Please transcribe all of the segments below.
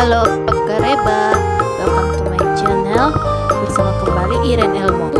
Halo Pekareba, welcome to my channel. Bersama kembali Iren Elmo.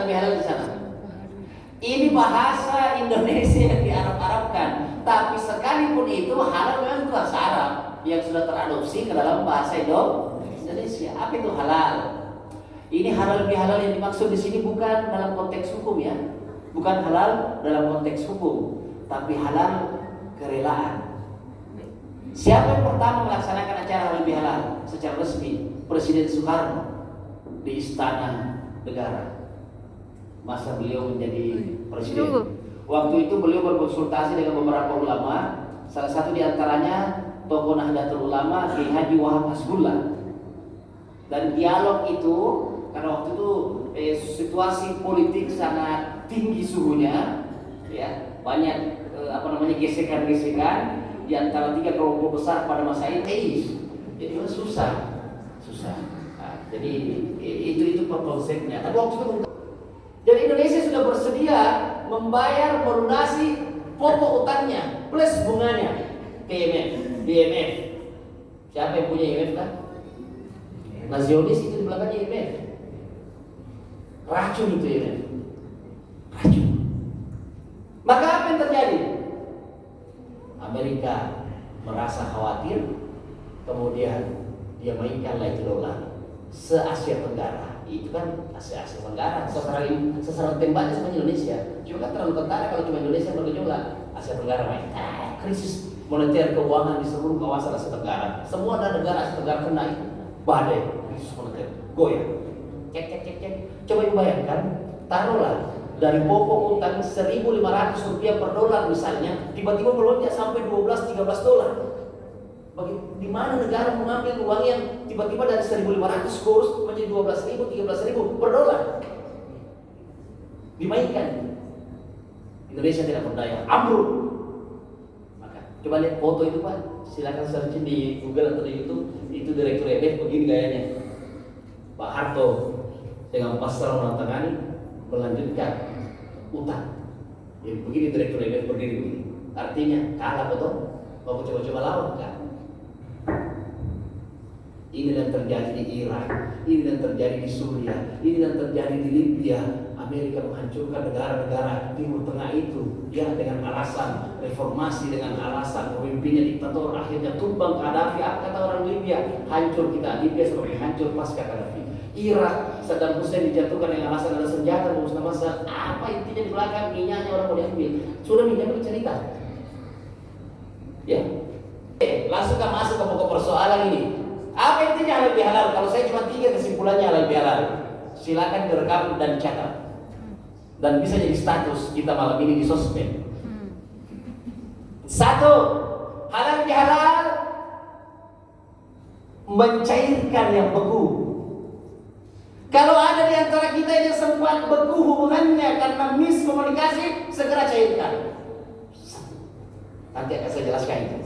halal bihalal di sana. Ini bahasa Indonesia yang diarab-arabkan, tapi sekalipun itu halal memang bahasa Arab yang sudah teradopsi ke dalam bahasa Indonesia. Apa itu halal? Ini halal bihalal yang dimaksud di sini bukan dalam konteks hukum ya, bukan halal dalam konteks hukum, tapi halal kerelaan. Siapa yang pertama melaksanakan acara halal bihalal secara resmi? Presiden Soekarno di Istana Negara. Masa beliau menjadi presiden. Waktu itu beliau berkonsultasi dengan beberapa ulama, salah satu di antaranya tokoh Nahdlatul Ulama Kiai Haji Wahab Hasbullah. Dan dialog itu karena waktu itu situasi politik sangat tinggi suhunya, ya banyak gesekan-gesekan di antara tiga kelompok besar pada masa itu. Jadi susah. Nah, jadi itu konsepnya. Tapi waktu itu jadi Indonesia sudah bersedia membayar melunasi pokok utangnya plus bunganya ke IMF. Siapa yang punya IMF kan? Nazionis itu di belakang IMF. Racun itu IMF. Racun. Maka apa yang terjadi? Amerika merasa khawatir, kemudian dia mainkanlah itu dolar se-Asia Tenggara. Itu kan Asia Tenggara, sasaran tembaknya sama Indonesia. Cuma kan terlalu kentara kalau cuma Indonesia bergejolak. Asia Tenggara main krisis moneter keuangan di seluruh kawasan Asia Tenggara. Semua negara Asia Tenggara kena itu badai krisis moneter, goyah. Cek. Coba bayangkan, taruhlah dari pokok utang Rp1.500 per dolar misalnya, tiba-tiba melonjak sampai 12-13 dolar. Di mana negara mengambil uang yang tiba-tiba dari 1.500 kurs menjadi 12.000, 13.000 per dolar? Dimainkan. Indonesia tidak berdaya, ambruk. Maka coba lihat foto itu Pak, silakan searching di Google atau di YouTube. Itu Direktur EDF begini gayanya, Pak Harto dengan pasar menantangani melanjutkan utang. Ya, begini Direktur EDF berdiri begini. Artinya kalah betul. Mau coba-coba lawan kan? Ini yang terjadi di Irak, ini yang terjadi di Suriah, ini yang terjadi di Libya. Amerika menghancurkan negara-negara Timur Tengah itu, ya dengan alasan reformasi, dengan alasan pemimpinnya diktator, akhirnya tumbang Gaddafi. Apa kata orang Libya? Hancur kita, Libya seperti hancur pasca Gaddafi. Irak, Saddam Hussein dijatuhkan dengan alasan ada senjata memusnahkan massa. Apa intinya di belakang? Minyaknya orang mau diambil. Sudah minyak bercerita. Ya, langsung kita masuk ke pokok persoalan ini. Apa intinya halal bihalal? Kalau saya cuma 3 kesimpulannya halal bihalal. Silakan direkam dan dicatat. Dan bisa jadi status kita malam ini di sosmed. 1. Halal bihalal mencairkan yang beku. Kalau ada di antara kita yang sempat beku hubungannya karena miskomunikasi, segera cairkan. Nanti akan saya jelaskan itu.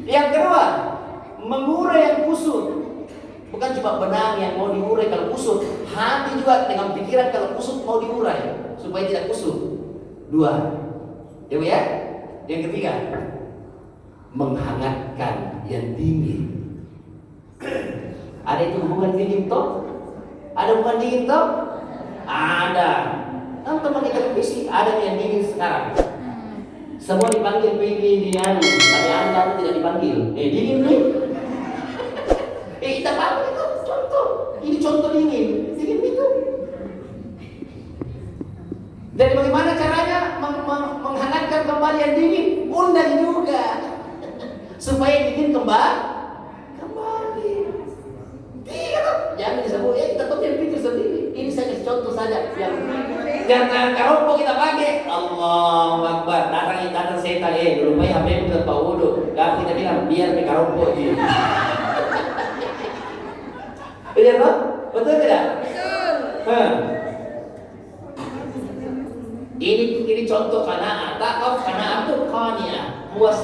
Yang kedua, mengurai yang kusut. Bukan cuma benang yang mau diurai kalau kusut, hati juga dengan pikiran kalau kusut mau diurai supaya tidak kusut. 2. Ya. Yang ketiga, menghangatkan yang dingin. Ada itu hubungan dingin toh? Ada hubungan dingin toh? Ada. Teman kita televisi ada yang dingin sekarang. Semua dipanggil pilih dengan, tapi Anda tidak dipanggil. Dingin nih. Kita tahu itu contoh. Ini contoh dingin itu. Dan bagaimana caranya menghangatkan kembali yang dingin? Undang juga supaya dingin kembali. Tidak, jangan disebut ya, kita tuh yang pikir sendiri. Ini saya kasih contoh saja yang jangan karompo kita pakai. Allahu Akbar. Datang setan dulu bayi HP itu tanpa wudu. Gak kita bilang biar di karompo aja. Benar tak? Betul tidak? Betul. Ini contoh qanaah. Ta'af qanaah itu qani'ah. Puas.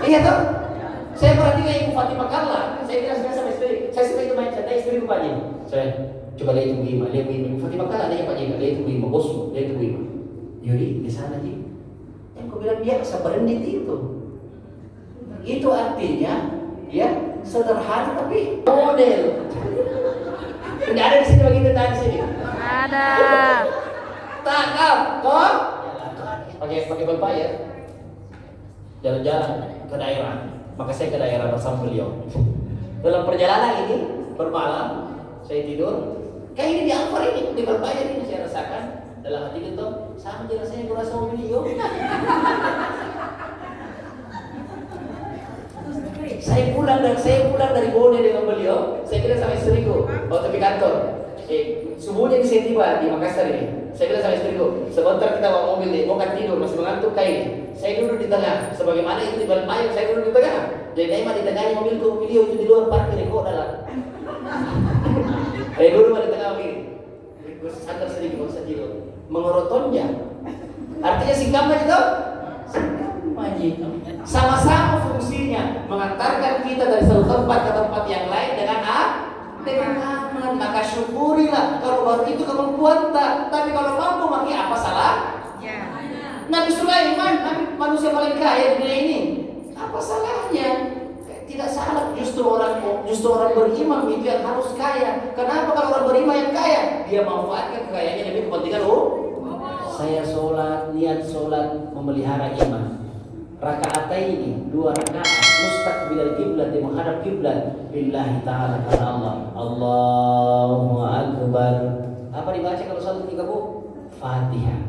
Iya toh? Saya perhatikan Ibu Fatimah Carla. Saya bilang sama istri. Saya suka itu main chat istri Pak Jim. Saya coba lihat Ibu Ima, lihat Ibu Fatimah Carla ada Pak Jim, lihat Ibu Ima, bosmu, lihat Ibu Ima. Yuri di sana Jim. Yang aku bilang biasa berendit itu. Itu artinya ya sederhana tapi model. Tidak ada di sini begitu tadi sini. Ada. Takap, kok? Pakai bapak ya. Jalan-jalan ke daerah. Maka saya ke daerah bersama beliau. Dalam perjalanan ini bermalam, saya tidur. Kayak ini di Alfar ini, di berbayar ini saya rasakan dalam hati itu sama aja rasanya gue rasa beliau. Saya pulang dari Bone dengan beliau. Saya bilang sama istriku, tapi kantor. Subuhnya saya tiba di Makassar ini. Saya bilang sama istriku, sebentar kita bawa mobil deh, mau kan tidur, masih mengantuk kayak. Saya duduk di tengah, sebagaimana itu di Balmain, saya duduk di tengah. Jadi Naima di tengahnya mobilku, beliau itu di luar parkir, kok dalam. Saya duduk di tengah mobil. Gue sadar sedikit, bisa tidur. Mengorotonnya, artinya singkapnya itu. Sama-sama fungsinya mengantarkan kita dari satu tempat ke tempat yang lain dengan aman. Maka syukurilah kalau baru itu kemampuan tak. Tapi kalau mampu maki apa salah? Nabi Sulaiman, manusia paling kaya di dunia ini. Apa salahnya? Tidak salah. Justru orang beriman itu yang harus kaya. Kenapa kalau orang beriman yang kaya? Dia manfaatkan kekayaannya demi kepentingan saya sholat, niat sholat, memelihara iman. Rakaat ini 2 rakaat mustaqbil kiblat, dia menghadap kiblat lillahi ta'ala karena Allah. Allahu akbar. Apa dibaca kalau salat ketika Fatihah.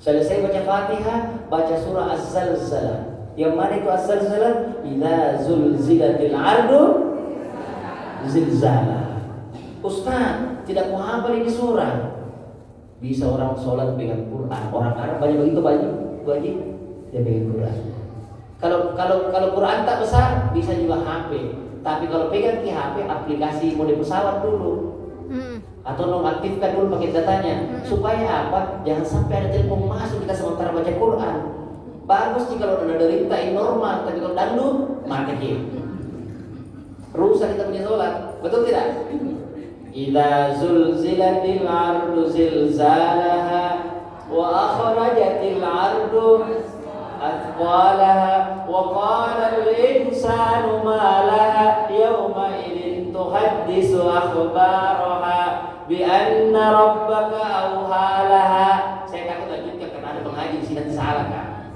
Selesai baca Fatihah, baca surah Az-Zalzalah. Yang mana itu Az-Zalzalah? Idza zulzilatil ardu zilzalah. Ustaz, tidak mau hafal ini surah. Bisa orang sholat dengan Quran. Orang Arab banyak begitu baju dia pegang Quran. Kalau Quran tak besar bisa juga HP. Tapi kalau pegang ke HP aplikasi mode pesawat dulu. Atau nonaktifkan dulu pakai datanya. Supaya apa? Jangan sampai ada telepon masuk kita sementara baca Quran. Bagus sih kalau ada derita normal, tapi kalau dangdut mati. Rusak kita punya sholat. Betul tidak? Idza zulzilatil ardu zilzalaha wa akhrajatil ardu athqalaha wa qala al-insanu ma laha yawma idzin tuhaddisu akhbaraha bi anna rabbaka awhalaha. Saya takut lanjutkan karena ada pengaji di sini nanti salah kan.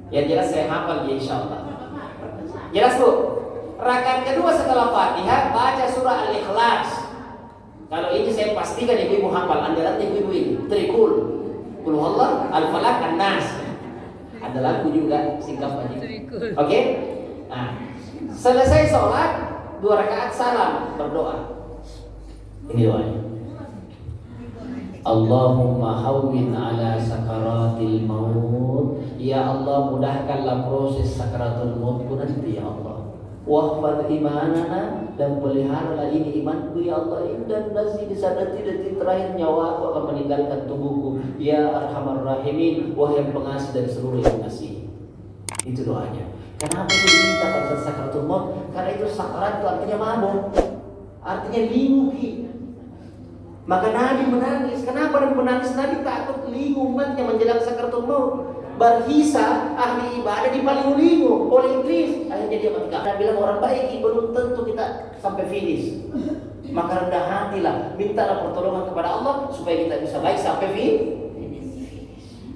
Yang jelas saya hafal ya insyaallah. Jelas Bu? Rakaat kedua setelah Fatihah baca surah Al-Ikhlas. Kalau ini saya pastikan ibu-ibu hafal, andalan ibu-ibu ini. Trikul, Qul huwallah, Al-Falaq, An-Nas. Ada lagu juga singkat aja. Oke? Nah, selesai sholat 2 rakaat salam berdoa. Ini doanya. Allahumma hawwin ala sakaratil maut. Ya Allah, mudahkanlah proses sakaratul mautku nanti ya Allah. Wahfad imanana, dan peliharalah ini imanku ya Allah. Dan nasi di saat detik terakhir nyawa aku akan meninggalkan tubuhku. Ya Arhamar Rahimin, wahai yang pengasih dari seluruh yang ngasih. Itu doanya. Kenapa itu diminta pada sakaratul maut? Karena itu sakarat itu artinya mabuk, artinya lingu ki. Maka Nabi menangis. Kenapa Nabi menangis? Nabi takut lingu umatnya menjelang sakaratul maut. Berhisab ahli ibadah di paling lingu oleh iblis. Akhirnya dia mati. Nabi bilang orang baik belum tentu kita sampai finish. Maka rendah hatilah, mintalah pertolongan kepada Allah supaya kita bisa baik sampai finish.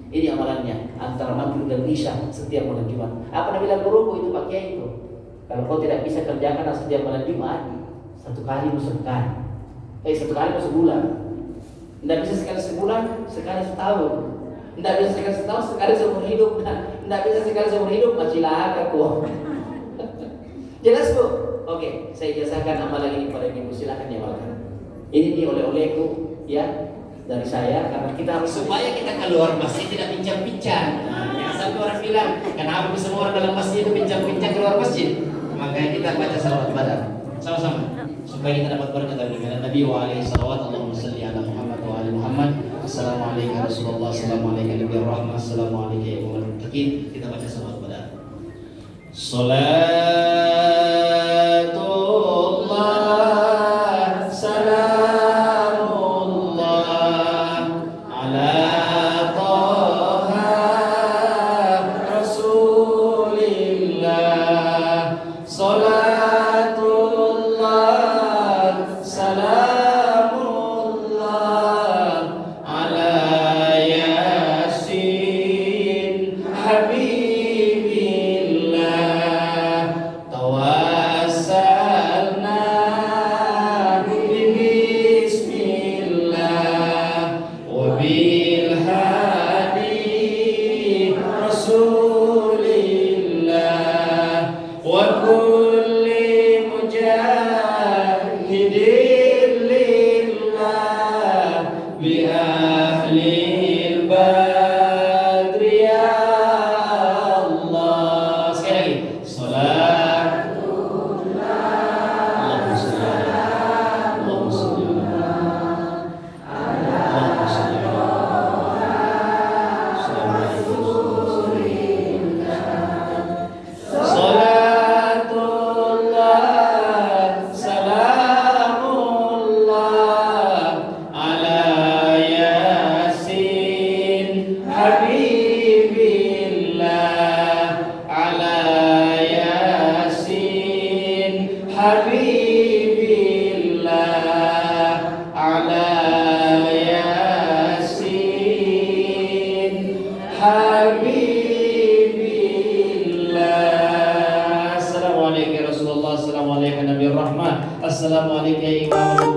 Ini amalannya antara maghrib dan isya setiap malam Jumat. Apa Nabi bilang guruku itu pakai itu. Kalau kau tidak bisa kerjakan setiap malam Jumat, 1 kali sebulan. 1 kali sebulan. Tidak bisa sekali sebulan, sekali setahun. Tidak bisa sekali setahun, sekali seumur hidup. Tidak bisa sekali seumur hidup, macilah aku. Jelas Bu? Oke, saya jazakan amalan ini pada ibu. Silakan diamalkan. Ini oleh-olehku ya dari saya, karena kita harus supaya kita keluar masjid tidak bincang-bincang. Jangan sampai orang bilang, kenapa semua orang dalam masjid itu bincang-bincang keluar masjid? Makanya kita baca salawat badan sama-sama supaya kita dapat berkat dari Nabi wa alaihi salawat. Allahumma shalli ala Muhammad wa ali Muhammad. Assalamualaikum warahmatullahi wabarakatuh. Assalamualaikum warahmatullahi wabarakatuh. Assalamualaikum warahmatullahi wabarakatuh. Kita baca salawat badan. Salatullah salamullah ala Taha Assalamualaikum warahmatullahi